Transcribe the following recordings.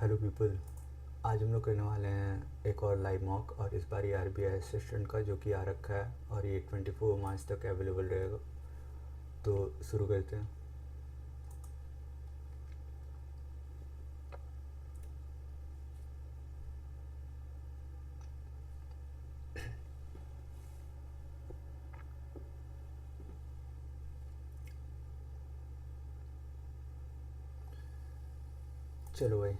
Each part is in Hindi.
Hello people. आज हम लोग करने वाले हैं एक और लाइव मॉक, और इस बार ये आरबीआई असिस्टेंट का जो कि आ रखा है, और ये 24 मार्च तक अवेलेबल रहेगा। तो शुरू करते हैं। चलो भाई,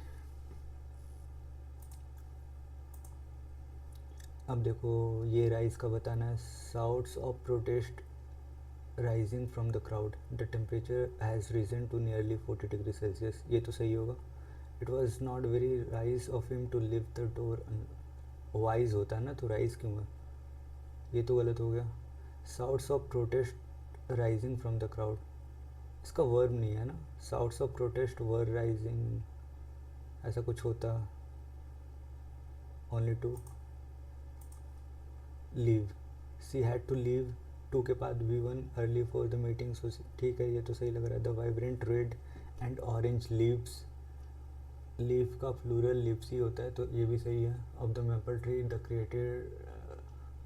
अब देखो ये राइज का बताना है। Shouts of protest rising from the crowd, the temperature has reason to nearly 40 degree Celsius. ये तो सही होगा। It was not very rise of him to leave the door. Wise होता है ना, तो राइज क्यों है? ये तो गलत हो गया। Shouts of protest rising from the crowd, इसका वर्ब नहीं है ना। Shouts of protest were rising, ऐसा कुछ होता। Only to leave, she had to leave. To के बाद V1 early for the meeting, so ठीक है, ये तो सही लग रहा है। The vibrant red and orange leaves, leaf का प्लूरल लिप्स ही होता है, तो ये भी सही है। Of the maple tree the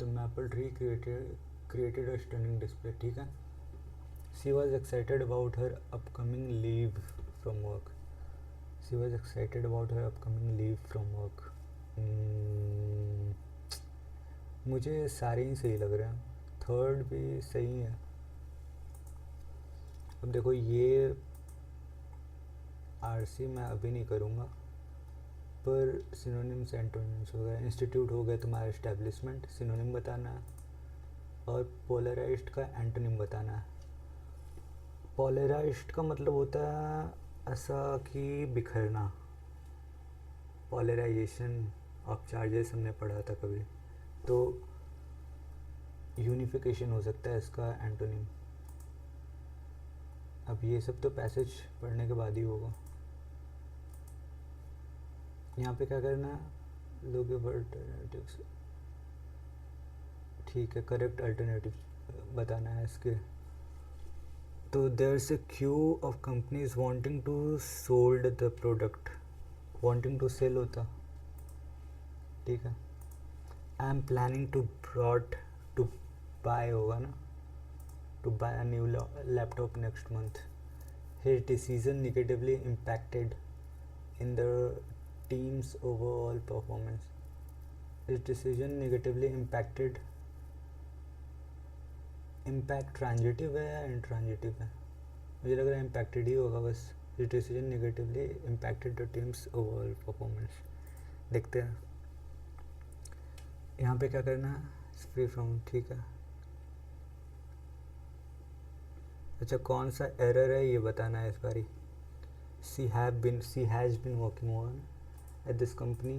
maple tree created a stunning display, ठीक है। She was excited about her upcoming leave from work, she was excited about her upcoming leave from work. मुझे सारे ही सही लग रहे हैं, थर्ड भी सही है। अब देखो ये आरसी मैं अभी नहीं करूँगा, पर सिनोनिम्स एंटोनिम्स हो गए। इंस्टीट्यूट हो गया तुम्हारा इस्टेब्लिशमेंट, सिनोनिम बताना है। और पोलराइज्ड का एंटोनिम बताना है। पोलराइज्ड का मतलब होता है ऐसा कि बिखरना, पोलराइजेशन ऑफ चार्जेस हमने पढ़ा था कभी। तो यूनिफिकेशन हो सकता है इसका एंटोनिम। अब ये सब तो पैसेज पढ़ने के बाद ही होगा। यहाँ पे क्या करना है, लोग अल्टरनेटिव्स, ठीक है, करेक्ट अल्टरनेटिव बताना है इसके। तो there's a queue of companies wanting to sold the product, wanting to sell होता, ठीक है। I am planning to broad, to buy होगा ना, to buy a new laptop next month. His decision negatively impacted in the team's overall performance. His decision negatively impacted, impact transitive है या इंट्रांजिटिव है? मुझे लग रहा है impacted ही होगा बस। His decision negatively impacted the team's overall performance। देखते हैं यहाँ पे क्या करना है, फ्री फ्रॉम, ठीक है। अच्छा, कौन सा एरर है ये बताना है इस बारी। she has been working on at this company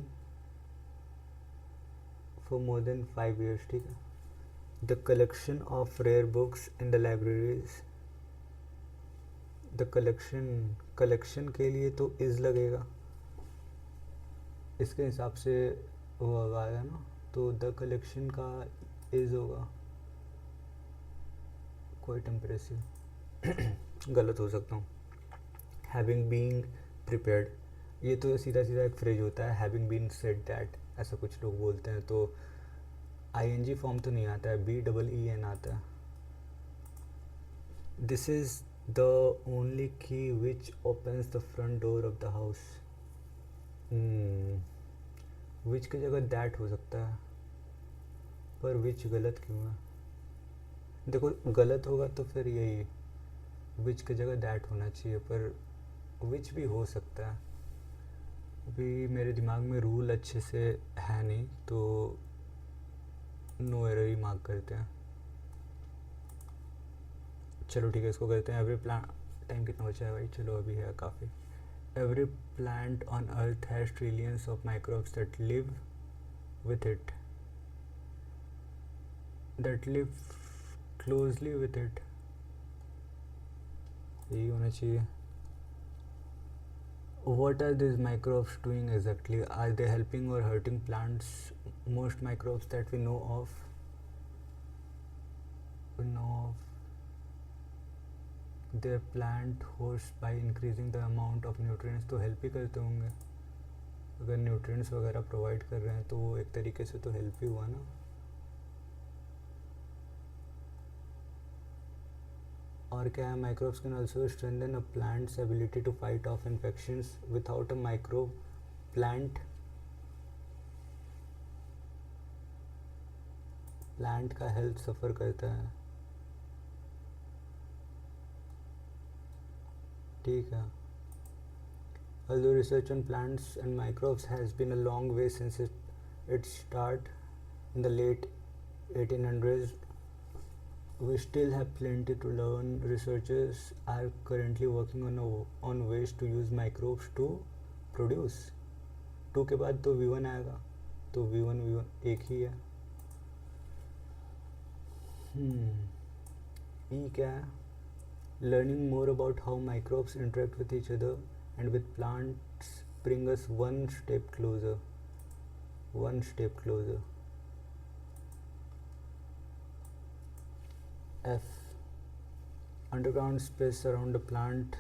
for more than 5 years, ठीक है। The collection of rare books in the libraries, the collection के लिए तो इज़ लगेगा, इसके हिसाब से वो आएगा ना, तो द कलेक्शन का इज़ होगा। क्वाइट इम्प्रेसिव गलत हो सकता हूँ। हैविंग बीन प्रिपेयर्ड, ये तो सीधा सीधा एक फ्रेज होता है, हैविंग बीन सेड दैट, ऐसा कुछ लोग बोलते हैं। तो आईएनजी फॉर्म तो नहीं आता है, BEEN आता है। This is the only key which opens the front door of the house. Which की जगह दैट हो सकता है, पर विच गलत क्यों है? देखो गलत होगा तो फिर यही, विच की जगह दैट होना चाहिए, पर विच भी हो सकता है। अभी मेरे दिमाग में रूल अच्छे से है नहीं, तो नो एरर ही मार्क करते हैं। चलो ठीक है, इसको करते हैं। एवरी प्लांट, टाइम कितना बचा है भाई? चलो अभी है काफ़ी। Every plant on earth has trillions of microbes that live with it, that live closely with it, यही होना चाहिए। What are these microbes doing exactly? Are they helping or hurting plants? Most microbes that we know of their plant hosts by increasing the amount of nutrients, तो हेल्प ही करते होंगे। अगर न्यूट्रिएंट्स वगैरह प्रोवाइड कर रहे हैं तो वो एक तरीके से तो हेल्प ही हुआ ना। और क्या है, microbes can also strengthen a plant's ability to fight off infections. Without a microbe plant का हेल्थ सफ़र करता है। ठीक है। Although research on plants and microbes has been a long way since its start in the late 1800s, we still have plenty to learn. Researchers are currently working on ways to use microbes to produce. 2 के बाद तो V1 आएगा, तो V1 एक ही है। E क्या है? Learning more about how microbes interact with each other and with plants bring us one step closer. F. Underground space around a plant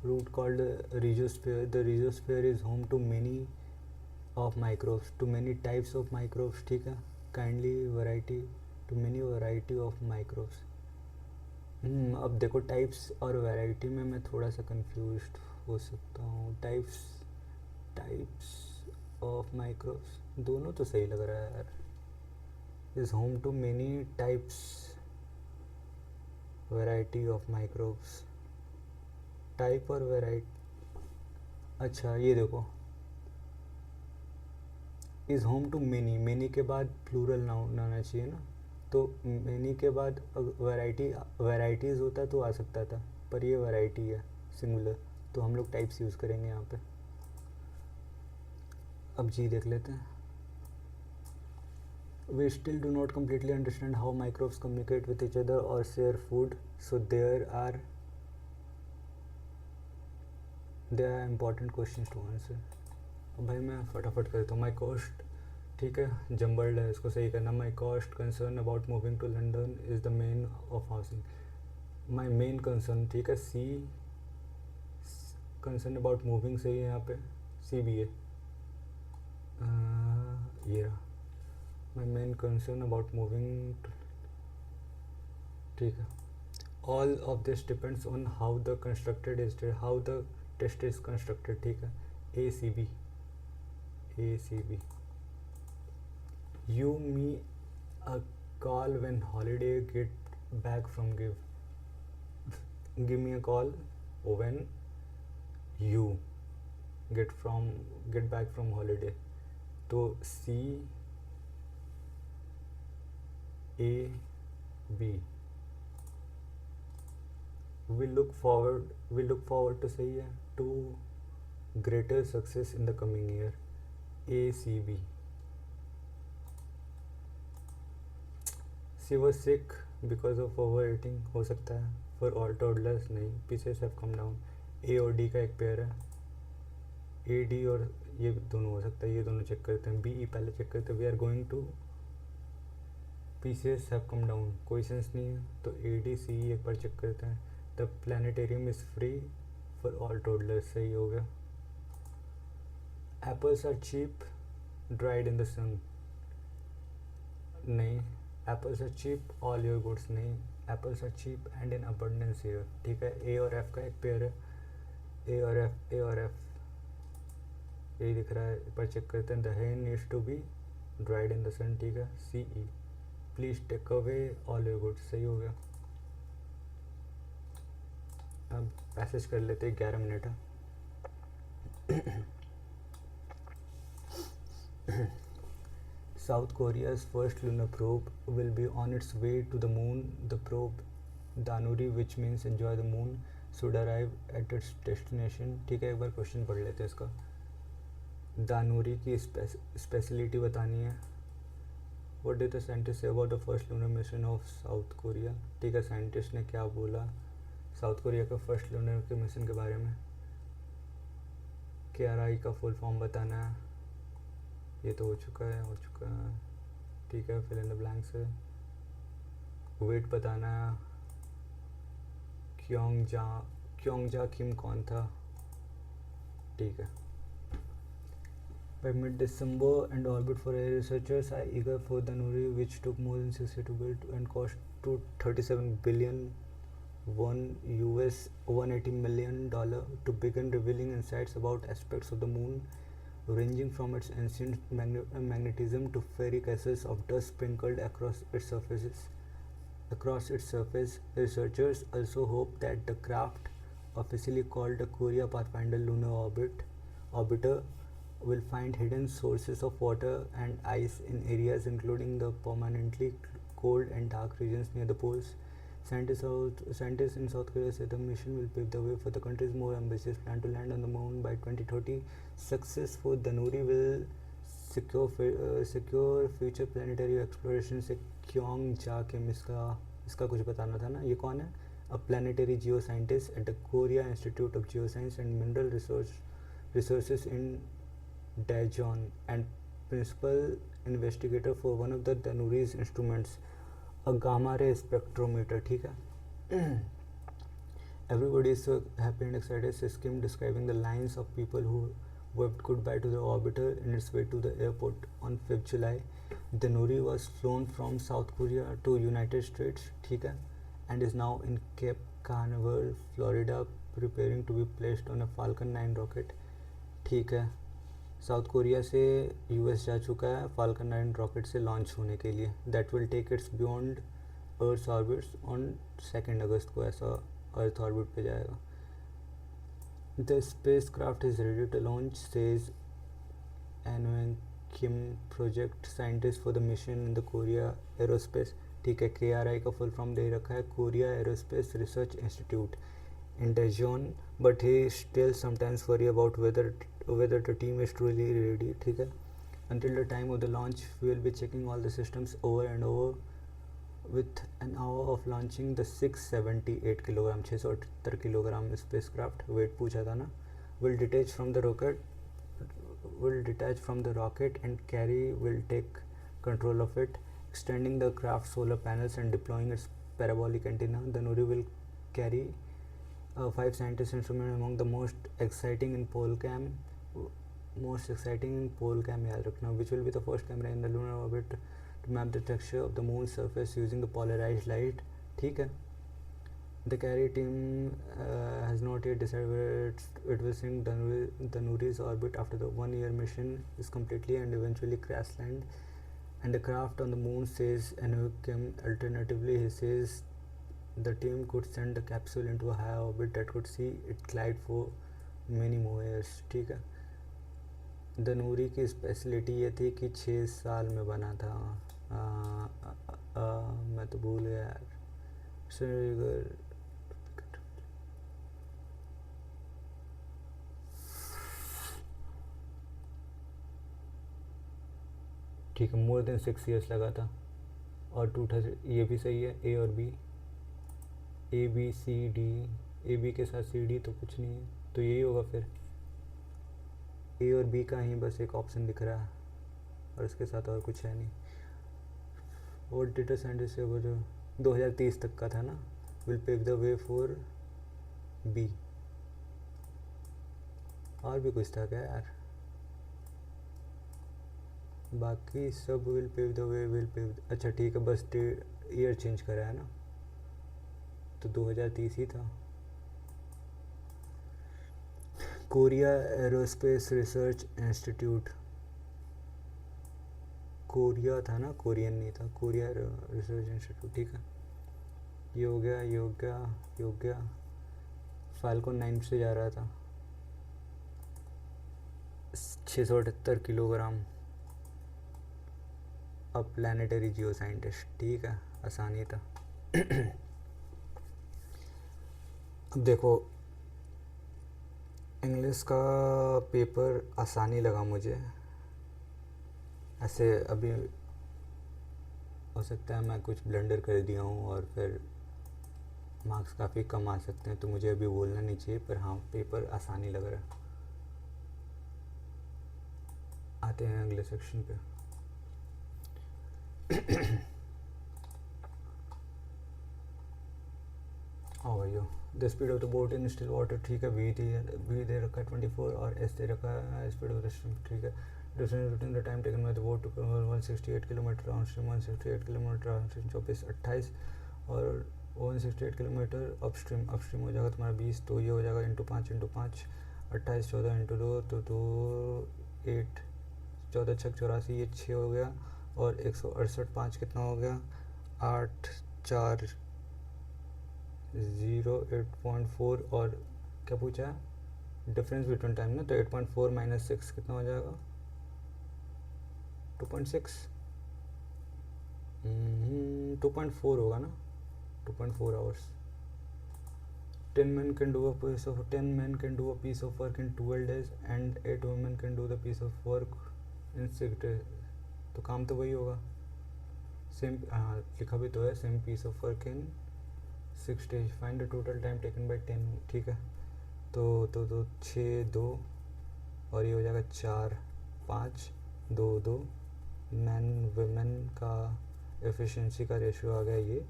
root called the rhizosphere. The rhizosphere is home to many types of microbes. ठीक है, many variety of microbes. अब देखो टाइप्स और वैरायटी में मैं थोड़ा सा कंफ्यूज्ड हो सकता हूँ। टाइप्स ऑफ माइक्रोब्स दोनों तो सही लग रहा है यार। Is home to many types variety of microbes. Type और वैरायटी, अच्छा ये देखो, इज़ होम टू मेनी के बाद प्लूरल नाउन आना चाहिए ना, तो मेनी के बाद वैराइटीज़ होता तो आ सकता था, पर ये वैरायटी है सिंगुलर, तो हम लोग टाइप्स यूज़ करेंगे यहाँ पे। अब जी देख लेते हैं। We still do not completely understand how microbes communicate with each other or share food, so there are important questions to answer. अब भाई मैं फटाफट करता हूँ। माई कॉस्ट, ठीक है, जम्बल्ड है, इसको सही करना। My cost concern about moving to London is the main of housing. My main concern, ठीक है, सी कंसर्न अबाउट मूविंग सही है यहाँ पे, सी भी है, ये रहा। My main concern about moving, ठीक है। All of this depends on how the test is constructed, ठीक है, A C B. You me a call when holiday get back from give me a call when you get back from holiday, तो C A B। we look forward to सही है, to greater success in the coming year, A C B। She was sick because of overeating, हो सकता है, for all toddlers नहीं, pieces have come down। A और D का एक पेयर है, A D और ये दोनों हो सकता है, ये दोनों चेक करते हैं। B E पहले चेक करते हैं। We are going to, pieces have come down, कोई सेंस नहीं है, तो A D C E एक बार चेक करते हैं। The planetarium is free for all toddlers, सही हो गया। Apples are cheap dried in the sun, नहीं। Apples are cheap all your goods, नहीं। Apples are cheap and in abundance here, ठीक है। ए और एफ का एक पेयर है, ए और एफ यही दिख रहा है, पर चेक करते हैं। The hen needs to be dried in the sun, ठीक है। C E, please take away all your goods, सही हो गया। अब पैसेज कर लेते हैं, 11 मिनट है। South Korea's first lunar probe will be on its way to the moon. The probe Danuri, which means enjoy the moon, should arrive at its destination, ठीक है। एक बार क्वेश्चन पढ़ लेते हैं इसका। दानूरी की स्पेशलिटी बतानी है। What did the scientists say about the first lunar mission of South Korea, ठीक है। साइंटिस्ट ने क्या बोला साउथ कोरिया का फर्स्ट लूनर के मिशन के बारे में। KRI का फुल फॉर्म बताना है, ये तो हो चुका है, ठीक है। फिल इन द ब्लैंक्स है। वेट बताना है, क्योंगजा किम कौन था, ठीक है। By mid-December, and orbit for air researchers are eager for the Nuri, which took more than 6 years to build and cost to 37 billion won US $180 million to begin revealing insights about aspects of the moon ranging from its ancient magnetism to fairy castles of dust sprinkled across its surface. Researchers also hope that the craft, officially called the Korea Pathfinder Lunar Orbiter, will find hidden sources of water and ice in areas including the permanently cold and dark regions near the poles. Scientists in South Korea say the mission will pave the way for the country's more ambitious plan to land on the moon by 2030. Success for Danuri will secure future planetary exploration से क्योंग जाके इसका कुछ बताना था ना. ये कौन है? A planetary geoscientist at the Korea Institute of Geoscience and Mineral Resources in Daejeon and principal investigator for one of the Danuri's instruments, a gamma ray spectrometer. ठीक है. Everybody is so happy and excited. Says Kim, describing the lines of people who waved goodbye to the orbiter in its way to the airport on 5th July. The Nuri was flown from South Korea to United States, ठीक है, and is now in Cape Canaveral, Florida, preparing to be placed on a Falcon 9 rocket. ठीक है. साउथ कोरिया से यूएस जा चुका है फाल्कन 9 रॉकेट से लॉन्च होने के लिए. That will take its beyond earth orbits on 2 अगस्त को ऐसा अर्थ ऑर्बिट पे जाएगा. The spacecraft is ready to launch says एनोएंग Kim, project scientist for the mission in the Korea Aerospace. ठीक है, KRI का फुल फॉर्म दे रखा है, Korea Aerospace Research Institute in Daejeon, but he still sometimes worry about whether the team is truly ready. ठीक है. Until the time of the launch, we will be checking all the systems over and over. With an hour of launching the 678 kilogram 678 kilogram spacecraft weight पूछा था ना, will detach from the rocket and Carrie will take control of it, extending the craft's solar panels and deploying its parabolic antenna. The Nuri will carry 5 scientist instruments among the most exciting in PolCam याद रखना, which will be the first camera in the lunar orbit to map the texture of the moon's surface using the polarized light. ठीक है. The Carrie team has not yet decided whether it will sink the Nuri's orbit after the 1-year mission is completely and eventually crash land and the craft on the moon, says Anouk Kim. Alternatively, he says the team could send the capsule into a high orbit that could see it glide for many more years. ठीक है. दनूरी की स्पेशलिटी ये थी कि 6 साल में बना था. मैं तो भूल गया यार. ठीक है, मोर देन 6 years लगा था और 2000. ये भी सही है. A और B, ABCD, AB के साथ CD तो कुछ नहीं है, तो यही होगा फिर. A और B का ही बस एक ऑप्शन दिख रहा है और इसके साथ और कुछ है नहीं. और डेटा साइंटिस्ट से वो जो 2030 तक का था ना, will pave the way for B. और भी कुछ था क्या यार? बाकी सब विल पेव द वे. अच्छा ठीक है, बस ईयर चेंज करा है ना, तो 2030 ही था. Korea Aerospace Research institute, Korea था ना, कोरियन नहीं था. Korea research institute. ठीक है. ये हो गया. फाल्कन 9 से जा रहा था. 678 किलोग्राम. अब प्लानिटरी जियो साइंटिस्ट. ठीक है, आसानी था. अब देखो, इंग्लिश का पेपर आसानी लगा मुझे. ऐसे अभी हो सकता है मैं कुछ ब्लंडर कर दिया हूँ और फिर मार्क्स काफ़ी कम आ सकते हैं, तो मुझे अभी बोलना नहीं चाहिए, पर हाँ पेपर आसानी लग रहा है. आते हैं अगले सेक्शन पे. आओ भाइयों, the speed of the boat in still water, ठीक है, वी दे रखा है 24 और एस दे रखा है स्पीड ऑफ द स्ट्रीम, ठीक है। Difference between the time taken by the boat to cover 168 kilometre on stream, 168 kilometre on stream 24 28 और 168 किलोमीटर अपस्ट्रीम हो जाएगा तुम्हारा 20, तो ये हो जाएगा इंटू 5 28 14 इंटू 2 तो 2 8 14 छक 84, ये 6 हो गया और 168 5 कितना हो गया 8 4 0 8.4 और क्या पूछा है डिफरेंस बिटवीन टाइम ना, तो 8.4 माइनस 6 कितना हो जाएगा 2.6 2.4 होगा ना 2.4 hours. 10 men can do a piece of 10 men can do a piece of work in 12 days and 8 women can do the piece of work in 6 days, तो काम तो वही होगा सेम, हाँ लिखा भी तो है same piece of work in 6 days, find the total time taken by 10, ठीक है। तो 6 2 और ये हो जाएगा 4 5 2 2 मैन वुमेन का एफिशिएंसी का रेशियो आ गया ये।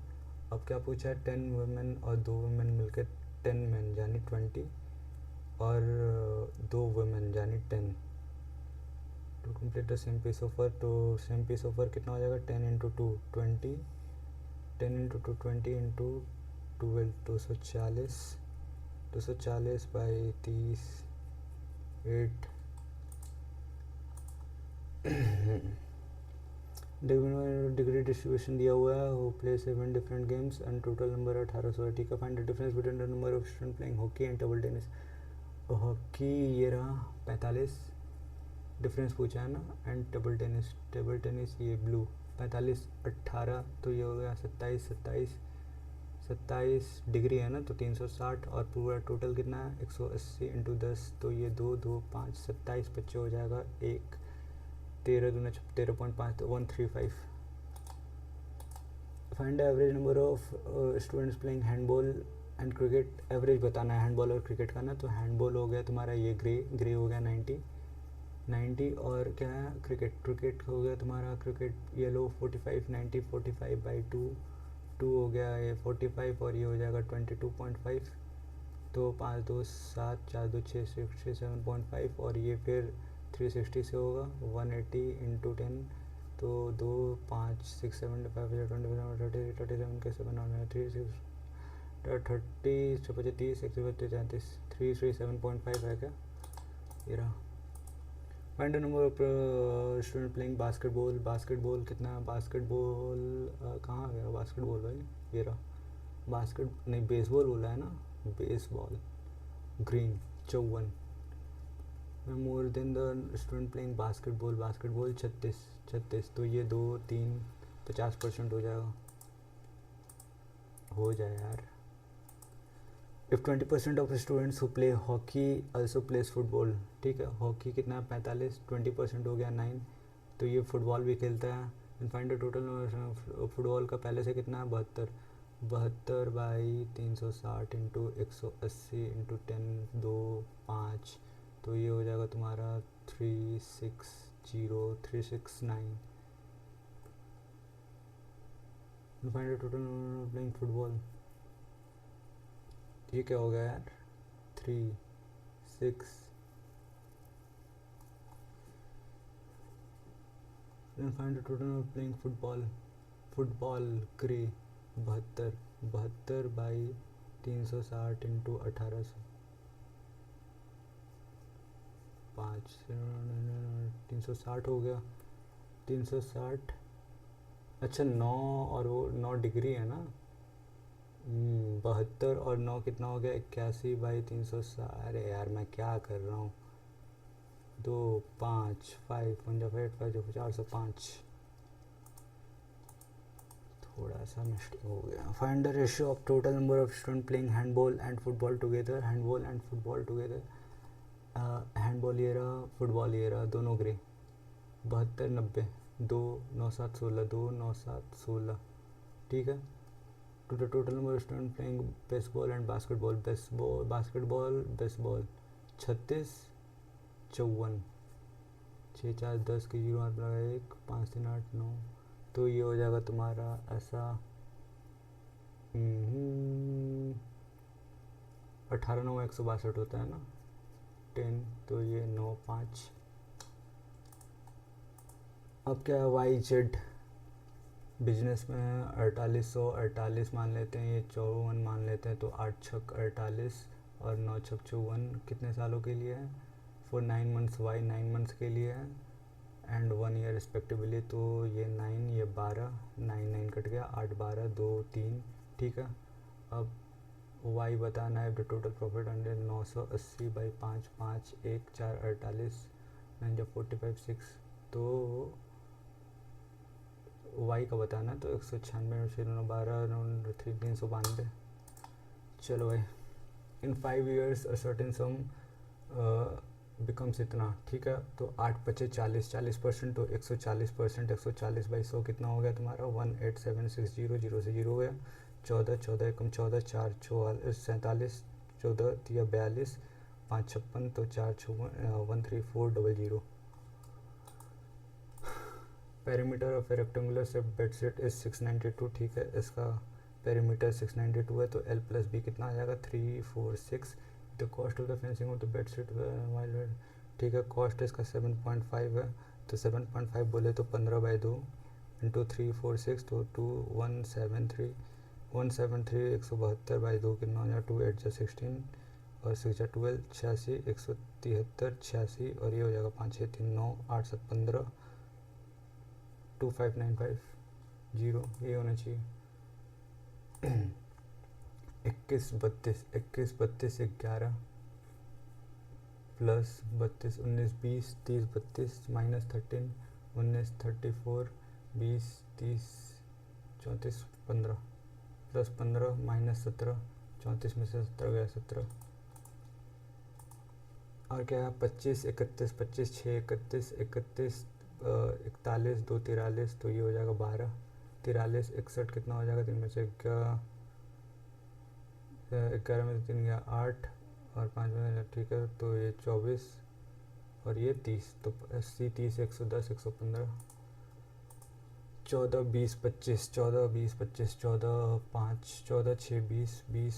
अब क्या पूछा है 10 वुमेन और 2 वुमेन मिलकर 10 मैन यानी 20 और 2 वुमेन यानी 10 to complete the same piece of work, तो सेम पीस ऑफ वर्क कितना हो जाएगा 10 into 2 20 10 into 2 20 into 12 240 by 30 8 degree distribution दिया हुआ है, वो play 7 different games and total number 1800 है, ठीक है। Find the difference between the number of student playing hockey and table tennis. Hockey ये रहा 45 डिफरेंस पूछा है ना, एंड टेबल टेनिस ये ब्लू 45 18 तो ये हो गया 27 डिग्री है ना, तो 360 और पूरा टोटल कितना है 180 इंटू 10 तो ये 2 2 5 27 बच्चे हो जाएगा 1 13 दूना 13.5 तो 135। Find the average number of students playing handball and cricket, average बताना है हैंडबॉल और क्रिकेट का ना, तो हैंडबॉल हो गया तुम्हारा ये ग्रे हो गया 90 और क्या है क्रिकेट हो गया तुम्हारा क्रिकेट येलो 45 90 45 बाई 2 हो गया ये 45 और ये हो जाएगा 22.5 तो 5 2 7 4 2 6 7.5 और ये फिर 360 से होगा 180 इंटू 10 तो 2 5 6 7 5 27 37 के 7 और 3 6 30 35 132 33 337.5 है क्या ये रहा। Find the number of student playing basketball कितना है बास्केटबॉल कहाँ आ गया बास्केटबॉल भाई ये रहा बास्केट नहीं बेसबॉल बोला है ना baseball green 54 more than the student playing basketball 36 तो ये 2 3 50% हो जाए यार। If 20% of students who play hockey also place football, ठीक है हॉकी कितना है 45 20% हो गया 9 तो ये फुटबॉल भी खेलता है। And find the total football का पहले से कितना है 72 बाई 360 इंटू 180 इंटू 10 2 5 तो ये हो जाएगा तुम्हारा 369। Find the total playing football, ये क्या हो गया यार 3 6 find the total of playing football grey 72 by 360 into 1800 5 360 हो गया 360 अच्छा 9 और वो 9 डिग्री है ना 72 और 9 कितना हो गया 81 बाई 360 अरे यार मैं क्या कर रहा हूँ 2 5 5 5 405 थोड़ा सा मिस्टेक हो गया। Find the ratio of total number of student playing handball and football together handball ये रहा फुटबॉल ये रहा दोनों ग्रे 72 90 2 9 7 16 2 9 7 16 ठीक है। To the total number of students playing baseball and basketball basketball 36 54 6 4 10 के 0 8 1 5 3 8 9 तो ये हो जाएगा तुम्हारा ऐसा 18 9 162 होता है ना, 10, तो ये 9 5। अब क्या है, वाई जेड बिजनेस में 4848 मान लेते हैं, ये 54 मान लेते हैं, तो 8 छक 48 और 9 छक 54 कितने सालों के लिए है, फॉर 9 मंथ्स, वाई 9 मंथ्स के लिए है एंड 1 ईयर रिस्पेक्टिवली। तो ये 9 ये 12, 9 9 कट गया, 8 12 2 3, ठीक है। अब वाई बताना है, द टोटल प्रॉफिट 980 बाई 5 5 1 4 48 9 जब 45 6, तो वाई का बताना है, तो 196 12 392। चलो भाई, इन 5 years a certain some becomes इतना, ठीक है। तो 8 25 40 40%, तो 140%, 140 बाई 100 कितना हो गया तुम्हारा 18760, 0 से 0 हो गया। 14 14 एकम 14, 4 47, 14 तिया 42, 5 56, तो 4 13400। Perimeter of A rectangular shape bed set is 692, ठीक है। इसका पेरीमीटर 692 है, तो एल प्लस बी कितना आ जाएगा 346। The cost of the fencing of the bed set while, ठीक है। कॉस्ट इसका 7.5 है, तो 7.5 बोले तो 15 बाई 2 इंटू 346, तो 2173 173 172 बाई 2 कितना हो जाएगा 2 8 जा 16 और 6 जा 12 86 173 86, और ये हो जाएगा 5 6 3 9 8 7 15 2595 0, ये होना चाहिए। 21 32 21 32 11 प्लस 32 19 20 30 32 माइनस 13 19 34 20 30 34 15 प्लस 15 माइनस 17 34 में से 17 गया 17, और क्या है 25 31 25 6 31 31 41 2 43, तो ये हो जाएगा 12 43 61 कितना हो जाएगा 3 में से 11 में से 3 गया 8 और 5 में, ठीक है। तो ये 24 और ये 30, तो 80 30 110 115 14 20 25 14 20 25 14 5 14 6 20 20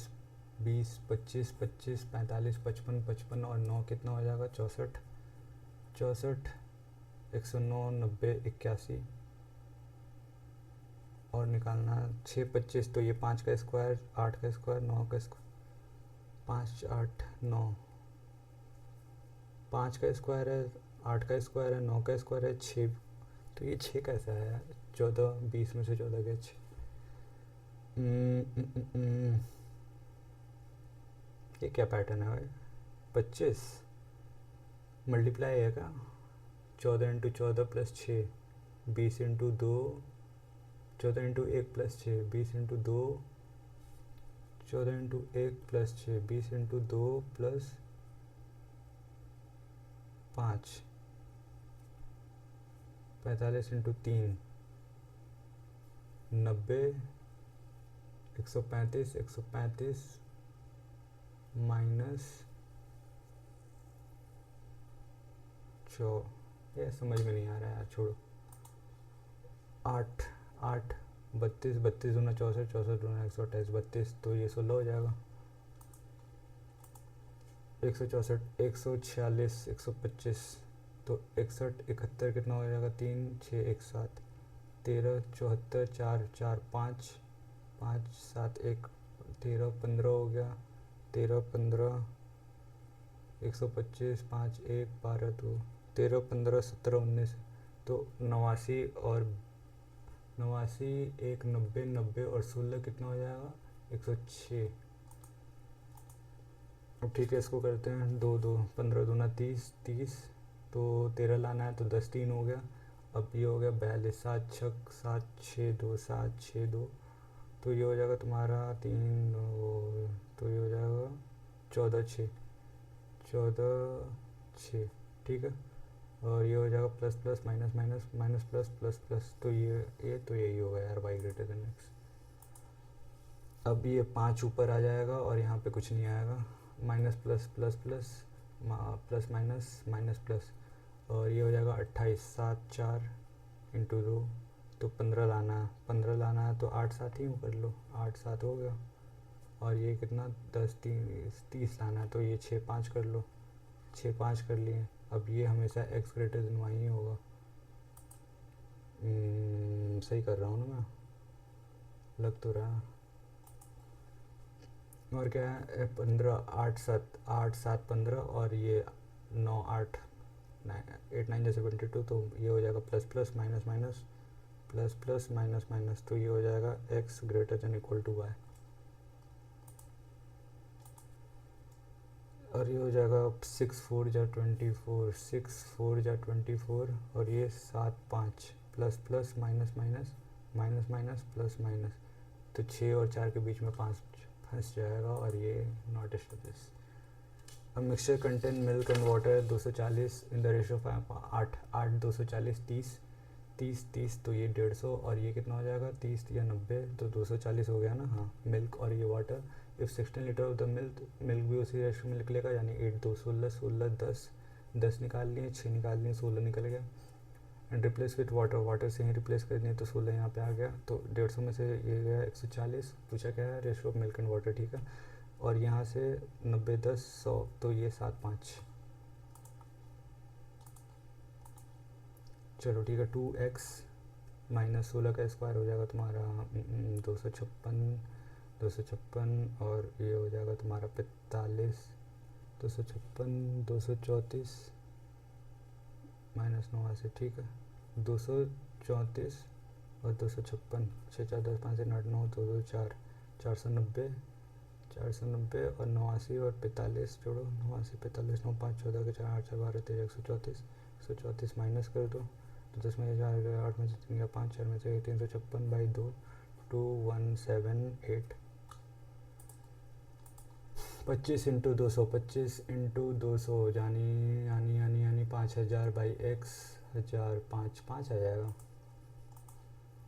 20 25 25 45 55 55 और 9 कितना हो जाएगा 64 64 109 90 81, और निकालना 6 25, तो ये 5 का स्क्वायर 8 का स्क्वायर 9 का स्क्वायर 5 8 9, 5 का स्क्वायर है 8 का स्क्वायर है 9 का स्क्वायर है 6, तो ये 6 कैसा है 14 20 में से 14 गया 6। ये क्या पैटर्न है भाई 25 मल्टीप्लाई है क्या 14 into 14 plus 6 20 into 2 14 into 1 plus 6 20 into 2 14 into 1 plus 6 20 into 2 plus 5 45 into 3 90 135 minus ये समझ में नहीं आ रहा है यार, छोड़ो। 8 8 32 32 दूना 64 64 दूना 128 32, तो ये 16 हो जाएगा। 164 146 125, तो 61 71 कितना हो जाएगा 3 6 1 7 13 74 4 4 5 5 7 1 13 15 हो गया 13 15 125 5 1 12 2 13 15 17 19, तो 89 और 89 1 90 90 और 16 कितना हो जाएगा 106। अब ठीक है, इसको करते हैं 2 2 15 दूना 30 30, तो 13 लाना है तो 10 3 हो गया। अब ये हो गया 42 7 छक 7 6 2 7 6 2, तो ये हो जाएगा तुम्हारा 3 तो ये हो जाएगा 14 6 14 6, ठीक है। और ये हो जाएगा plus plus minus minus minus plus plus plus, तो ये तो यही होगा यार y ग्रेटर देन x। अब ये 5 ऊपर आ जाएगा और यहाँ पे कुछ नहीं आएगा, minus plus plus plus plus minus minus plus, और ये हो जाएगा 28 7 4 इंटू 2, तो 15 लाना है 15 लाना है, तो 8 7 ही कर लो 8 7 हो गया। और ये कितना 10 30 लाना है, तो ये 6 5 कर लो, 6 5 कर लिए। अब ये हमेशा x greater then why he होगा। सही कर रहा हूँ ना मैं, लग तो रहा है। और क्या है 15 8 7 15 और ये 9 8 8 9 जैसे 22, तो ये हो जाएगा plus plus minus minus plus plus minus minus, तो ये हो जाएगा x greater than equal to y. और ये हो जाएगा 6 4 जा 24, 6 4 जा 24 और ये 7 5 plus plus minus minus minus minus plus minus, तो 6 और 4 के बीच में 5 फंस जाएगा और ये नॉट एस्टेब्लिश। अब mixture contain milk and water 240 in the ratio 8 8 240 30 30 30, तो ये 150 और ये कितना हो जाएगा 30 या 90, तो 240 हो गया ना। हाँ, मिल्क और ये water. If 16 litre of the milk भी उसी रेशियो में निकलेगा, यानी 8 2 16 16 10 10 निकाल लिए, 6 निकाल लिए, 16 निकल गया। And replace with water, water से ही रिप्लेस कर दिए तो 16 यहाँ पे आ गया। तो 150 में से ये गया 140, पूछा क्या है ratio of milk and water, ठीक है। और यहाँ से 90 10 100, तो ये 7 5। चलो ठीक है, 2x माइनस 16 का स्क्वायर हो जाएगा तुम्हारा 256 और ये हो जाएगा तुम्हारा 45, 256 234 माइनस 89, ठीक है। 234 और 256, 6 4 10 5 8 9 2 2 4 490 490 और 89 और 45 जोड़ो, 89 45 9 5 14 के 4 8 4 12 13 134 माइनस कर दो, तो 10 में से 4 गया, 8 में से 3 गया 5, 4 में से 356 बाई 2 2178। 25 इंटू 200, 25 इंटू 200 यानी 5000 बाई x 1000 5 5 आ जाएगा।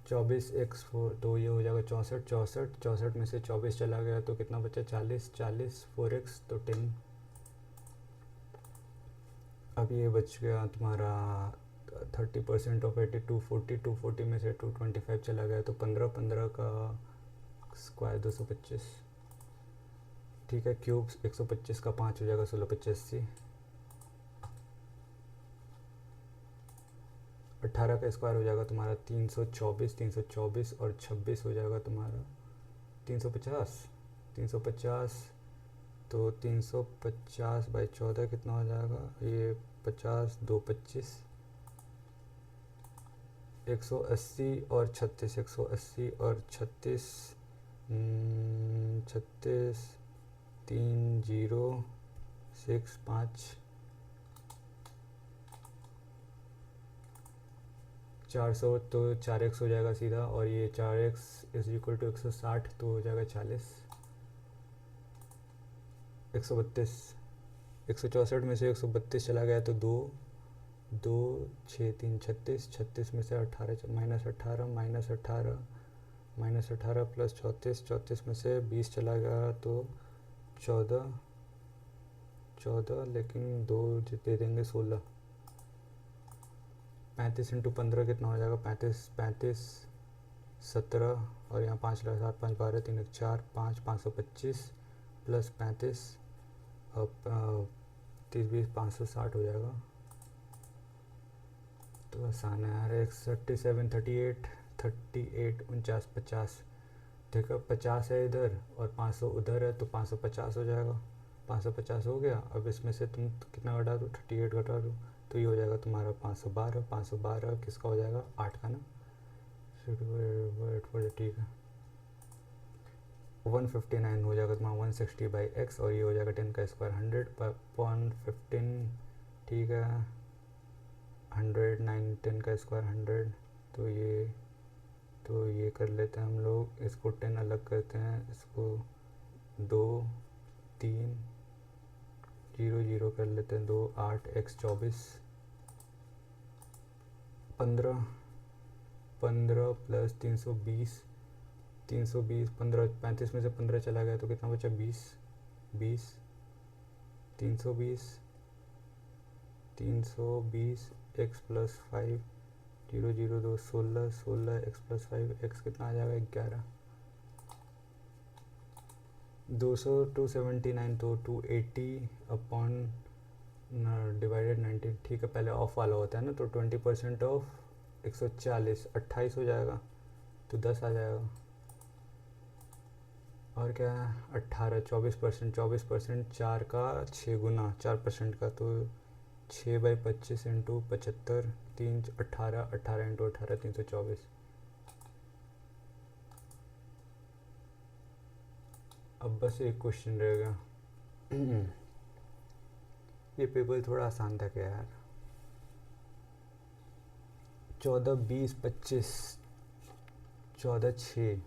24x4, तो ये हो जाएगा 64 में से 24 चला गया तो कितना बचा 40 4x तो 10। अब ये बच गया तुम्हारा 30% ऑफ 80 240 में से 225 चला गया तो 15 का स्क्वायर 225, ठीक है। क्यूब 125 का 5 हो जाएगा 16 85। 18 का स्क्वायर हो जाएगा तुम्हारा 324 और 26 हो जाएगा तुम्हारा 350। तो 350 बाई 14 कितना हो जाएगा, ये 50 2 25, 180 और 36, 180 और 36 36 3 0 6 5 400, तो 4x हो जाएगा सीधा, और ये 4x इज इक्वल टू 160, तो हो जाएगा 40 132। 164 में से 132 चला गया तो 2 2 6 3 36 में से 18 माइनस 18 प्लस 34 में से 20 चला गया तो 14 लेकिन 2 दे देंगे 16। 35 इंटू 15 कितना हो जाएगा 35 17 और यहाँ 5 लगा 7 5 12 3 1 4 5 525 प्लस 35 और 30 20 560 हो जाएगा। तो आसान है यार। 37 38 49 50, देखो 50 है इधर और 500 उधर है तो 550 हो जाएगा। 550 हो गया। अब इसमें से तुम कितना घटा दो 38 घटा दो तो ये हो जाएगा तुम्हारा 512 किसका हो जाएगा 8 का ना, ठीक है। 159 हो जाएगा तुम्हारा 160 बाई x और ये हो जाएगा 10 का स्क्वायर 100/15, ठीक है। 100 9 10 का स्क्वायर 100, तो ये कर लेते हैं हम लोग, इसको 10 अलग करते हैं, इसको 2 3 0 0 कर लेते हैं, 2 8 x 24 15 प्लस 320 15 35 में से 15 चला गया तो कितना बचा 20 320 x plus 5 0 0 2 16 x plus 5 x कितना आ जाएगा 11। 279 तो 280 अपॉन डिवाइडेड 90, ठीक है। पहले ऑफ वाला होता है ना, तो 20% ऑफ 140, 28 हो जाएगा, तो 10 आ जाएगा। और क्या है 18, 24%, 24% 4 का 6 गुना 4% का, तो 6/25 इंटू 75, 18, 18 इंटू 18, 324। अब बस एक क्वेश्चन रहेगा। ये पेपर थोड़ा आसान था क्या यार। 14, 20, 25, 14, 6,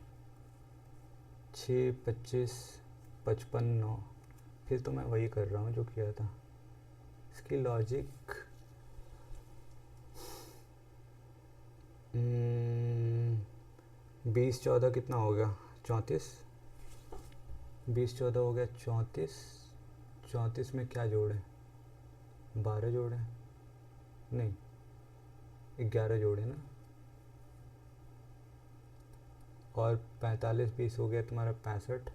6, 25, 55, 9। फिर तो मैं वही कर रहा हूँ जो किया था। इसकी लॉजिक 20, 14 कितना हो गया, 34। 20, 14 हो गया 34। 34 में क्या जोड़े, 12 जोड़े, नहीं 11 जोड़े ना। और 45, 20 हो गया तुम्हारा 65।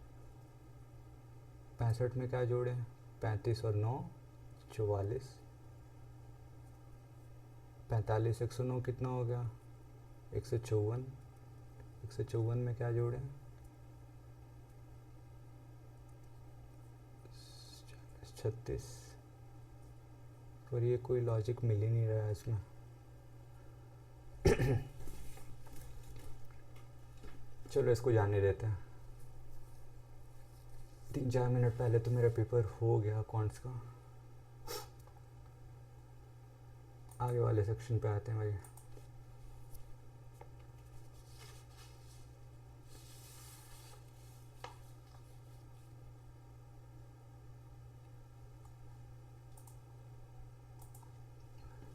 65 में क्या जोड़े, 35 और 9, 44। 45, 109 कितना हो गया, 154। 154 में क्या जोड़े, 36। और ये कोई लॉजिक मिल ही नहीं रहा है इसमें। चलो इसको जाने देते हैं। 3-4 मिनट पहले तो मेरा पेपर हो गया अकाउंट्स का। आगे वाले सेक्शन पे आते हैं भाई।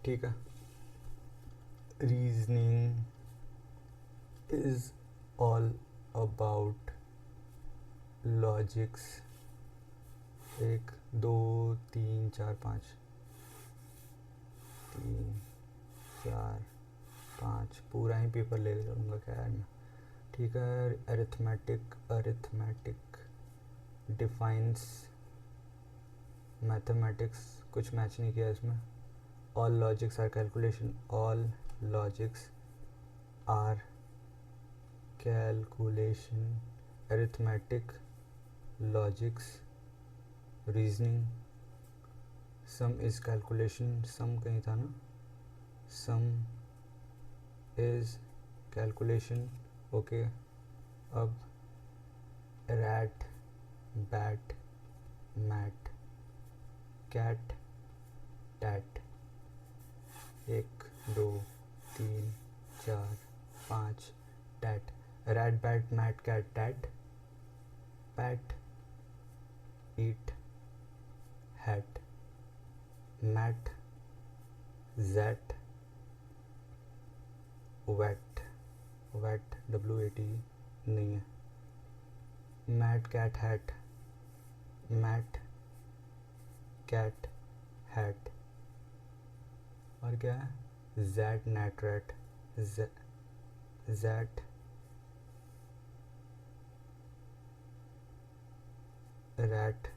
ठीक है, reasoning is all about logics. 1, 2, 3, 4, 5, 3, 4, 5 पूरा ही पेपर ले लूँगा क्या यार मैं। ठीक है, अरिथमेटिक, अरिथमेटिक डिफाइंस मैथमेटिक्स, कुछ मैच नहीं किया इसमें। All logics are calculation, all logics are calculation, arithmetic, logics, reasoning, sum is calculation, sum कहीं था ना, सम इज़ कैलकुलेशन, ओके। अब rat, bat, mat, cat, tat, 1, 2, 3, 4, 5, tat, rat, bat, mat, cat, tat, pat, eat, hat, mat, jat, vat, vat WAT नहीं है, mat, cat, hat, mat, cat, hat, और क्या है जैट, नैट, रैट, जैट, रैट,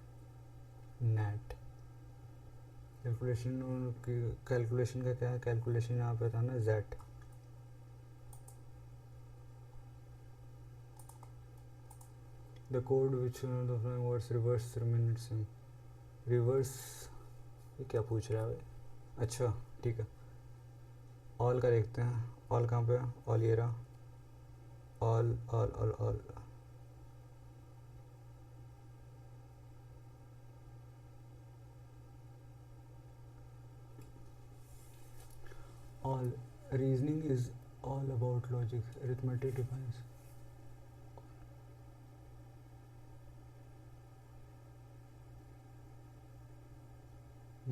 नैट। कैलकुलेशन, कैलकुलेशन का क्या है, कैलकुलेशन यहाँ पे था ना जैट। The code which words reverse minutes, reverse, ये क्या पूछ रहा है भाई। अच्छा ठीक है, ऑल का देखते हैं। ऑल कहाँ पे, ऑल ये रहा, all all all all, all reasoning is all about logic, arithmetic defines।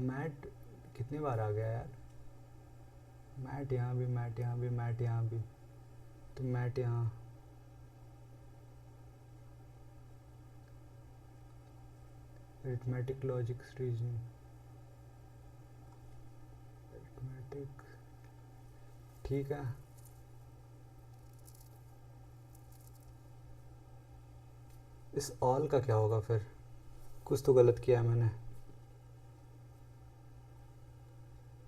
Mat कितनी बार आ गया यार, मैट यहाँ भी, मैट यहाँ भी, मैट यहाँ भी, तो मैट यहाँ, arithmetic, logic, reasoning, arithmetic, ठीक है। इस ऑल का क्या होगा फिर? कुछ तो गलत किया है मैंने।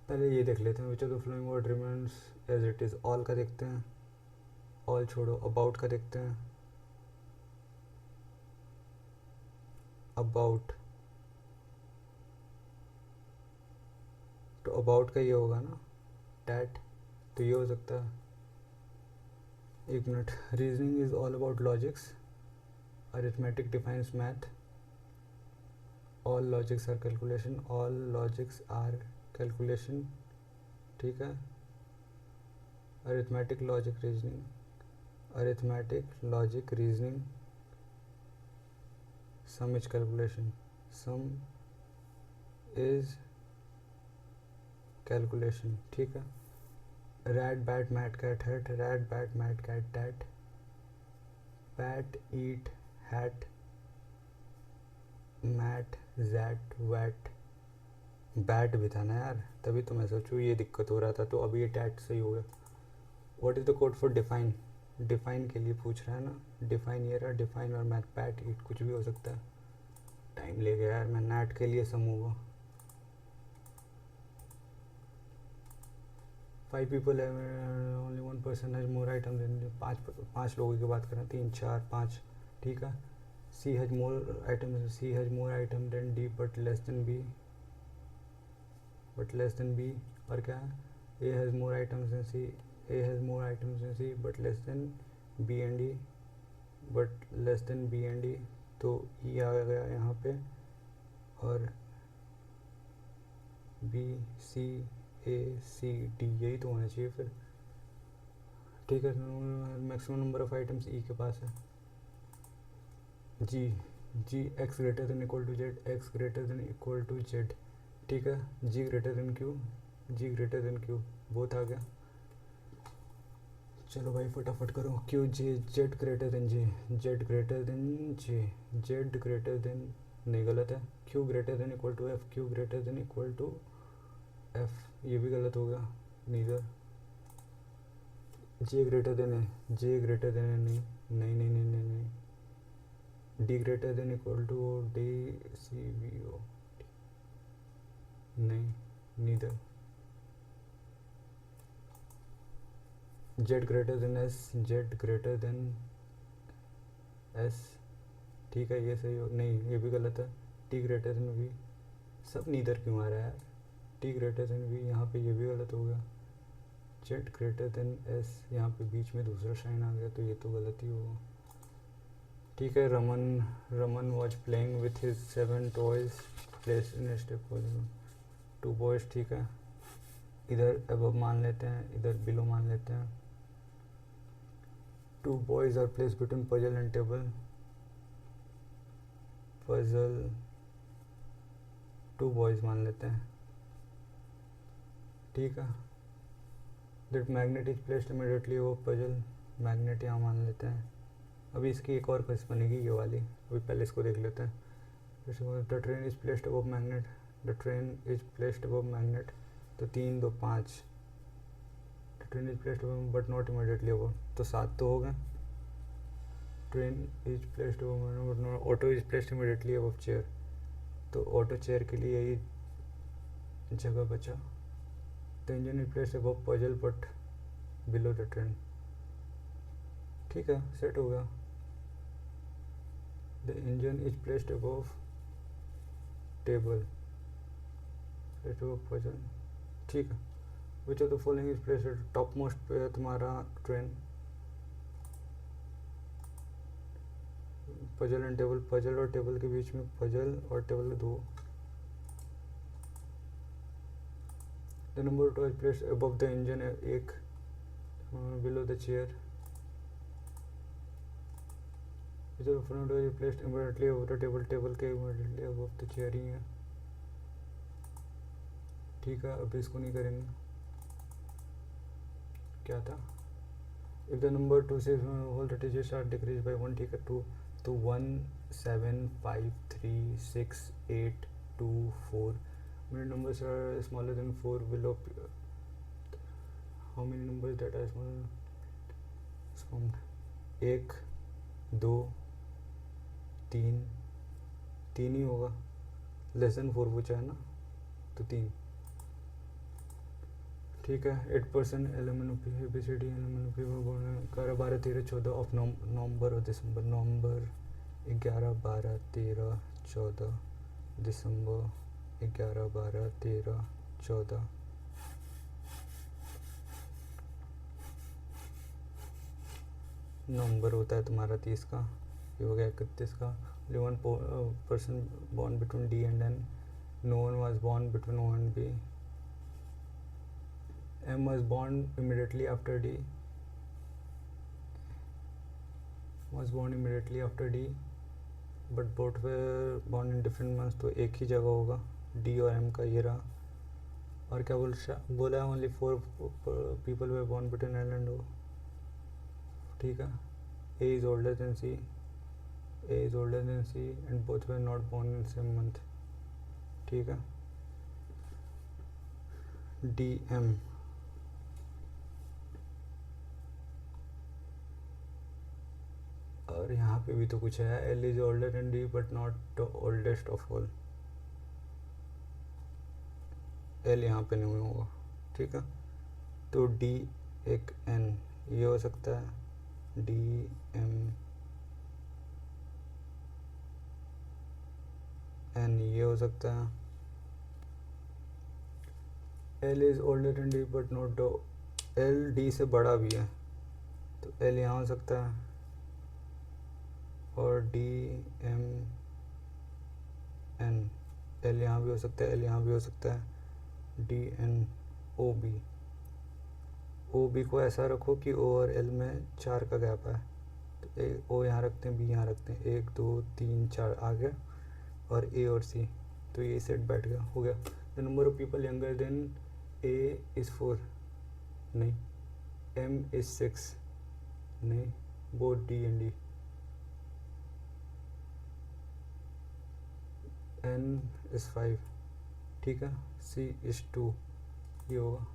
पहले ये देख लेते हैं, which of the following word remains as it is. All का देखते हैं, ऑल छोड़ो, अबाउट का देखते हैं। अबाउट, तो अबाउट का ये होगा ना, टैट, तो ये हो सकता है। एक मिनट। Reasoning is all about logics, arithmetic defines math, all logics are calculation, all logics are calculation, ठीक है। Arithmetic logic reasoning, arithmetic logic reasoning, sum is calculation, sum is calculation, ठीक है। Rat bat mat cat hat, rat bat mat cat tat, bat eat hat mat jat vat, bat भी था ना यार, तभी तो मैं सोचूँ ये दिक्कत हो रहा था, तो अभी ये टैट सही हो गया। What is the code for define? Define के लिए पूछ रहा है ना, डिफाइन ये रहा, डिफाइन और मैथ बैट ईट कुछ भी हो सकता है। टाइम ले गया यार, मैं नैट के लिए सम होगा। 5 people have only 1 person has more item than, पाँच लोगों की बात करें, 3 4 5, ठीक है। C has more item than D but less than B, और क्या है? A has more items than C, but less than B and D, तो E आ गया यहाँ पे, और B C A C D यही तो होना चाहिए फिर, ठीक है। Maximum number of items E के पास है। G X greater than equal to Z, ठीक है। G greater than Q, both आ गया। चलो भाई फटाफट करो। Q J Z greater than नहीं, गलत है। Q greater than equal to F, ये भी गलत हो गया, नीदर। जे ग्रेटर देन है, नहीं। D greater than equal to D C B O, नहीं, neither. Z greater than S, ठीक है, ये सही हो, नहीं ये भी गलत है। टी ग्रेटर देन वी, सब नीदर क्यों आ रहा है यार? टी ग्रेटर देन वी, यहाँ पे ये भी गलत हो गया। जेड ग्रेटर देन एस, यहाँ पे बीच में दूसरा साइन आ गया, तो ये तो गलत ही होगा, ठीक है। Raman was playing with his 7 toys place in step 2 boys, ठीक है। इधर अबव मान लेते हैं, इधर बिलो मान लेते हैं। 2 boys are placed between puzzle and table, 2 boys मान लेते हैं, ठीक है। That magnet is placed immediately वो पजल, मैग्नेट यहाँ मान लेते हैं। अभी इसकी एक और क्वेश्चन बनेगी ये वाली, अभी पहले इसको देख लेते हैं। The train is placed above magnet, तो 3 2 5, the train is placed above but not immediately above, तो 7 तो हो गए। Train is placed above magnet, auto is placed immediately above chair, तो ऑटो चेयर के लिए यही जगह बचा। The engine is placed above puzzle but below the train, ठीक है, सेट हो गया। The engine is placed above table, puzzle, ठीक है। विच of the following is placed top most पे तुम्हारा train, puzzle and table, puzzle और टेबल के बीच में, पजल और table 2। The number 2 is placed above the engine, 1 below the chair, which of the following is placed immediately above the table, table के इमीडिएटली अबव द चेयर ही है, ठीक है। अब इसको नहीं करेंगे, क्या था? इफ द नंबर 2 से whole the digits are decrease by 1, ठीक है। 2 तो 1 7 5 3 6 8 2 4, many numbers are smaller than 4 below, how many numbers that are smaller, 1 2 तीन, तीन ही होगा, लेस देन 4 पूछा है ना, तो 3। ठीक है। 8% element ABCD element 11 12 13 14 of November और दिसंबर। नवंबर 11 12 13 14, दिसंबर 11 12 13 14। नवंबर होता है तुम्हारा 30 का, ये हो गया 31 का। only one person born between D and N, no one was born between O and B. M was born immediately after D, but both were born in different months, तो एक ही जगह होगा D और M का, ये रहा। और क्या बोला है, only 4 people were born between L and O। ठीक है। A is older than C, and both were not born in same month। ठीक है। DM, और यहाँ पे भी तो कुछ है, L is older than D but not the oldest of all। L यहाँ पे नहीं होगा। ठीक है। तो D एक N, ये हो सकता है DM N, ये हो सकता है। L is older than D but not the, L D से बड़ा भी है, तो L यहाँ हो सकता है। और DM N, L यहाँ भी हो सकता है, L यहाँ भी हो सकता है। DN OB, OB को ऐसा रखो कि O और L में 4 का गैप है, तो O यहाँ रखते हैं, B यहाँ रखते हैं, 1 2 3 4 आ गया, और A और C, तो ये सेट बैठ गया, हो गया। The number of people younger than A is 4, नहीं। M इज़ 6, नहीं। Both D and D। N is 5, ठीक है। C इज़ 2, ये होगा।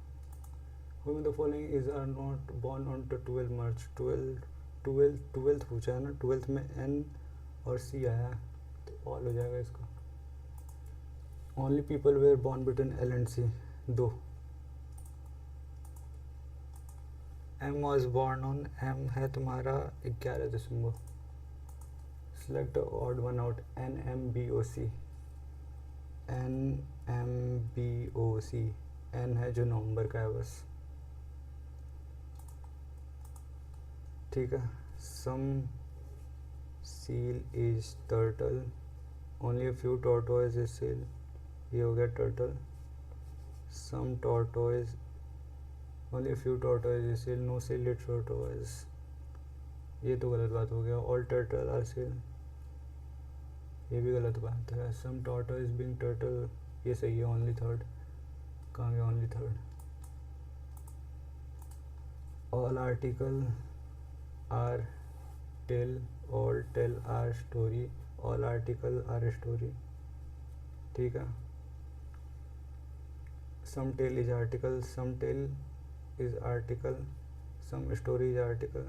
Whom the following is are not born on the 12 March, 12th पूछा है ना, 12th में N और C आया है, तो ऑल हो जाएगा इसका। Only people were born between L and C, 2। M was born on, M है तुम्हारा 11 दिसंबर। Select the odd one out, NMBOC, NMBOC, N है जो नवंबर का है बस। ठीक है। Some seal is turtle, only a few tortoise is seal, ये हो गया turtle। Some tortoise, only a few tortoise is seal, no sealed tortoise, ये तो गलत बात हो गया। All turtle are seal, ये भी गलत बात है। Some tortoise being turtle, ये सही है। only third, कहाँ गया only third। All article are tell, all tell are story, all article are story। ठीक है। Some tell is article, some tell is article, some story is article,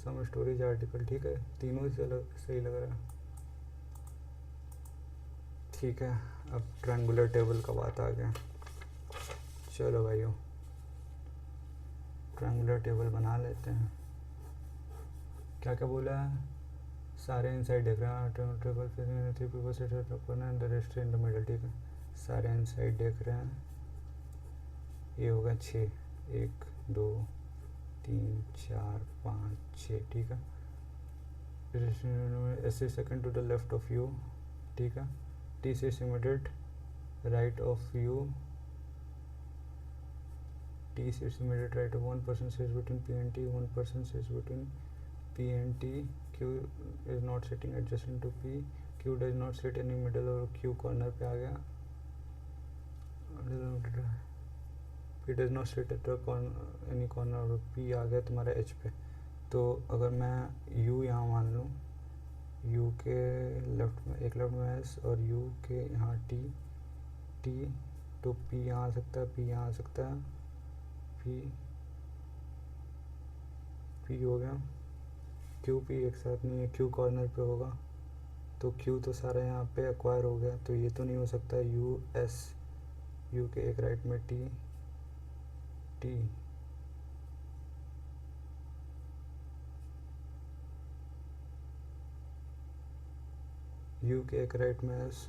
some story is article। ठीक है, तीनों से सही लग रहा है। ठीक है। अब ट्रायंगुलर टेबल का बात आ गया। चलो भाइयों, ट्रायंगुलर टेबल बना लेते हैं। क्या क्या बोला है, सारे इनसाइड देख रहे हैं, टेबल फिर 3 पीपल सेट अप करना है, the rest in the middle. ठीक है, सारे इनसाइड देख रहे हैं, ये होगा 6, 1 2 3 4 5 6। ठीक है। ऐसे second to the left of you. ठीक है। टी से immediate right of you, T sits immediate right of, 1 person sits between P and T, 1 person sits between P and T, Q is not sitting adjacent to P, Q does not sit any middle, और Q corner पे आ गया। P does not sit at any corner, और P आ गया तुम्हारा H पे। तो अगर मैं U यहाँ मान लूँ, U के लेफ्ट में, एक लेफ्ट में S और U के यहाँ T, तो P यहाँ आ सकता है, P यहाँ आ सकता है, P हो गया। क्यू पी एक साथ नहीं है, क्यू कॉर्नर पे होगा तो क्यू तो सारा यहाँ पे एक्वायर हो गया, तो ये तो नहीं हो सकता। यू एस, यू के एक राइट में टी, टी यू के एक राइट में S,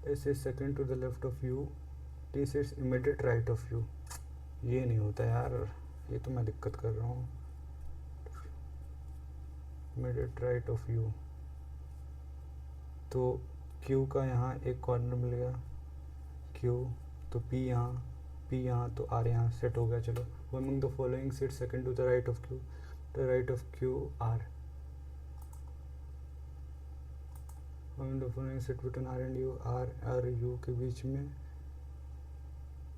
S is second to the left of U, T sits immediate right of U. ये नहीं होता यार, ये तो मैं दिक्कत कर रहा हूँ। इमीडिएट राइट ऑफ यू, तो क्यू का यहाँ एक कॉर्नर मिल गया क्यू, तो पी यहाँ तो आर यहाँ सेट हो गया। चलो, among the following sit second to the right of Q, the right of Q R, among the following sit between R and U, R U के बीच में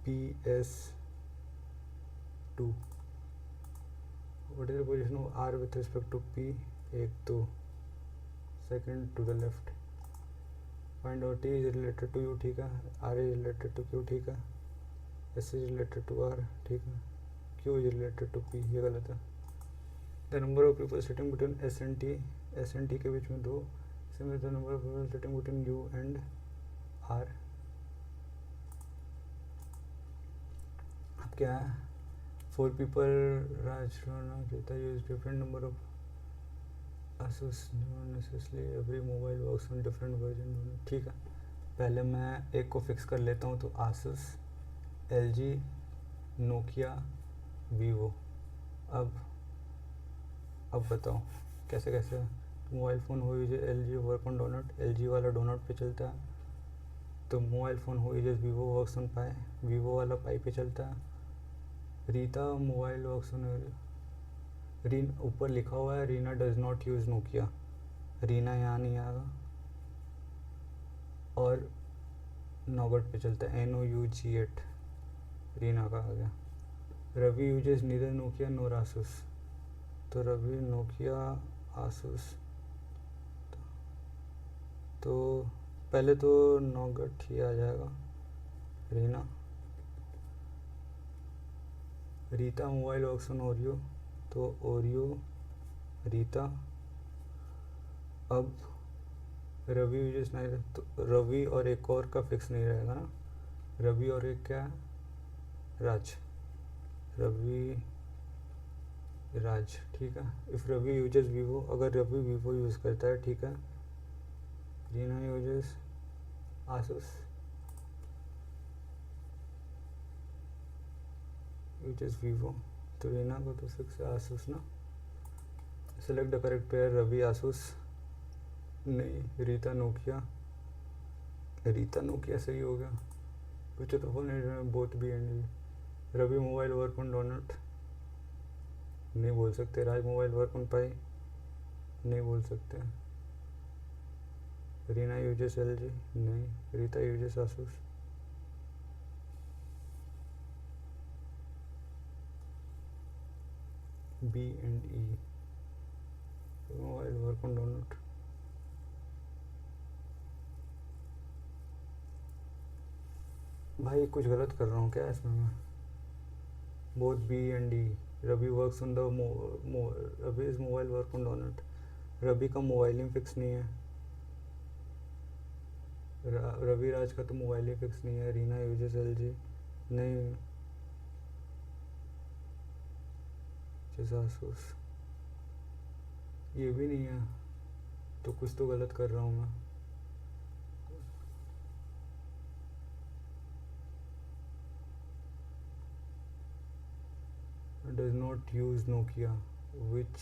P S two, what is the position of R with respect to P, एक तो second to the left, find out T is related to U, ठीक है, R is related to Q, ठीक है, S is related to R, ठीक है, Q is related to P, ये गलत है। The number of people sitting between S and T के बीच में दो, same the number of people sitting between U and R. अब क्या है, 4 people Raj Rita use different number of Asus, not necessarily every mobile works on different version। ठीक है, पहले मैं एक को फिक्स कर लेता हूँ, तो Asus, LG, Nokia, Vivo। अब बताओ कैसे कैसे mobile phone who use LG work on donut, LG वाला डोनट पे चलता है, तो mobile phone who use Vivo works on pie, Vivo वाला पाई पे चलता है। रीता मोबाइल वर्क्स ऑन, रीन ऊपर लिखा हुआ है Reena does not use Nokia, Reena यहाँ नहीं आएगा, और नॉगट पे चलता है NOUG8, रीना का आ गया। रवि यूजेस नीदर नोकिया नोर आसूस, तो रवि नोकिया आसूस, तो पहले तो नॉगट ही आ जाएगा। Reena, Rita mobile works on Oreo, तो ओरियो रीता। अब रवि यूजेस नहीं, तो रवि और एक और का फिक्स नहीं रहेगा ना, रवि और एक क्या है, राज, रवि राज, ठीक है। इफ़ रवि यूजेस वीवो, अगर रवि वीवो यूज़ करता है, ठीक है। Reena uses Asus, uses Vivo, तो रीना को तो फिक्स है आसूस ना। Select the correct pair, Ravi Asus नहीं, रीता नोकिया, रीता नोकिया सही हो गया। पूछो तो phone both B and B. Ravi mobile work on donut नहीं बोल सकते, Raj mobile work on pie नहीं बोल सकते, रीना यूजेस LG नहीं, Rita uses Asus, B and E, mobile work on donut. भाई कुछ गलत कर रहा हूँ क्या इसमें मैं? Both B and D, Ravi works on the Ravi is mobile work on donut, Ravi का मोबाइल ही फिक्स नहीं है, रवि राज का तो मोबाइल ही फिक्स नहीं है। रीना यूजेस LG नहीं, आसूस ये भी नहीं है, तो कुछ तो गलत कर रहा हूँ मैं। Does not use Nokia which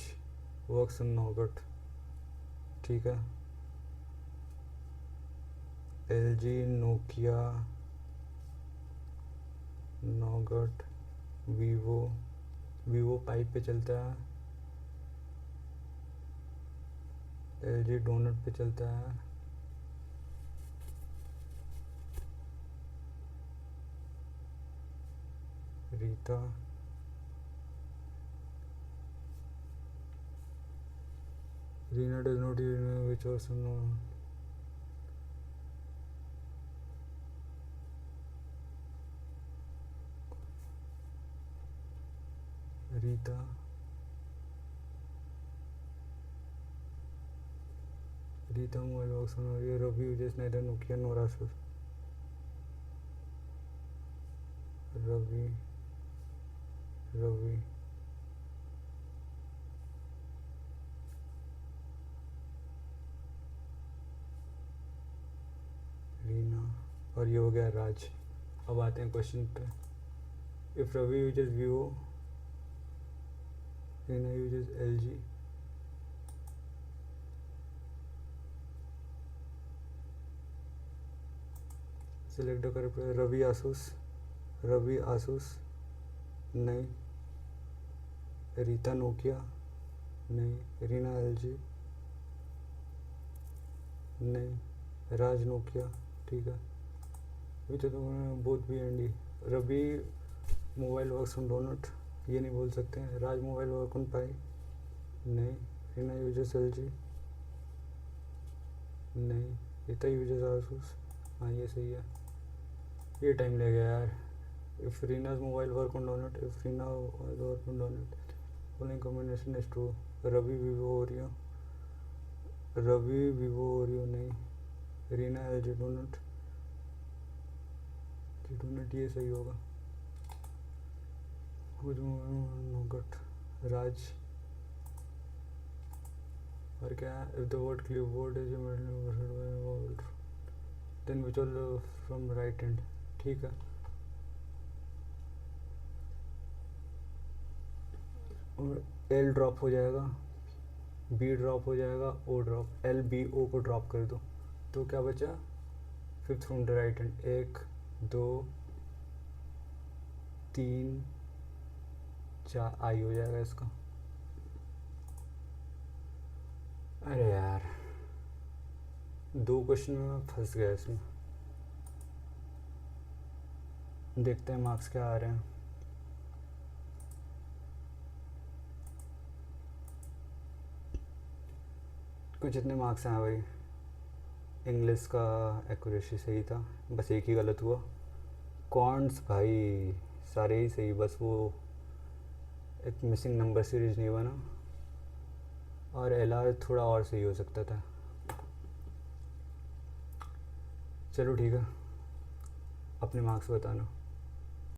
works on Nougat, ठीक है। LG Nokia Nougat, Vivo, Vivo pipe पे चलता है, LG डोनट पे चलता है, Rita Reena does not use which works on, Rita, Rita mobile box ये रवि यूजेस नाइदर नोकिया नोर आसूस, रवि रवि रीना, और ये हो गया राज। अब आते हैं क्वेश्चन पे। If Ravi uses Vivo, Reena uses LG, select the correct. Ravi Asus, Ravi Asus नहीं, रीता नोकिया नहीं, रीना एलजी नहीं, राज नोकिया। ठीक है, अभी तो तुमने both B and D. Ravi mobile works on donut, ये नहीं बोल सकते हैं। Raj mobile work on pie नहीं, रीना यूजेस एलजी नहीं, रीता यूजेस आसूस। हाँ ये सही है, ये टाइम ले गया यार। If Reena's mobile work on donut, if Reena mobile work on donut, following combination is true। Ravi Vivo Oreo, Ravi Vivo Oreo नहीं, Reena LG donut, G donut ये सही होगा। नोगट, राज, और क्या है, if the word clipboard is then which all from right hand. ठीक है, और एल ड्रॉप हो जाएगा, बी ड्रॉप हो जाएगा, ओ ड्रॉप, एल बी ओ को ड्रॉप कर दो तो क्या बचा, fifth from the right hand, 1 2 3 4 आई हो जाएगा इसका। अरे यार 2 क्वेश्चन में मैं फंस गया इसमें। देखते हैं मार्क्स क्या आ रहे हैं। कुछ इतने मार्क्स हैं भाई। इंग्लिश का एक्यूरेसी सही था, बस एक ही गलत हुआ। कॉन्ट्स भाई सारे ही सही, बस वो एक मिसिंग नंबर सीरीज नहीं बना, और एलआर थोड़ा और सही हो सकता था। चलो ठीक है, अपने मार्क्स बताना।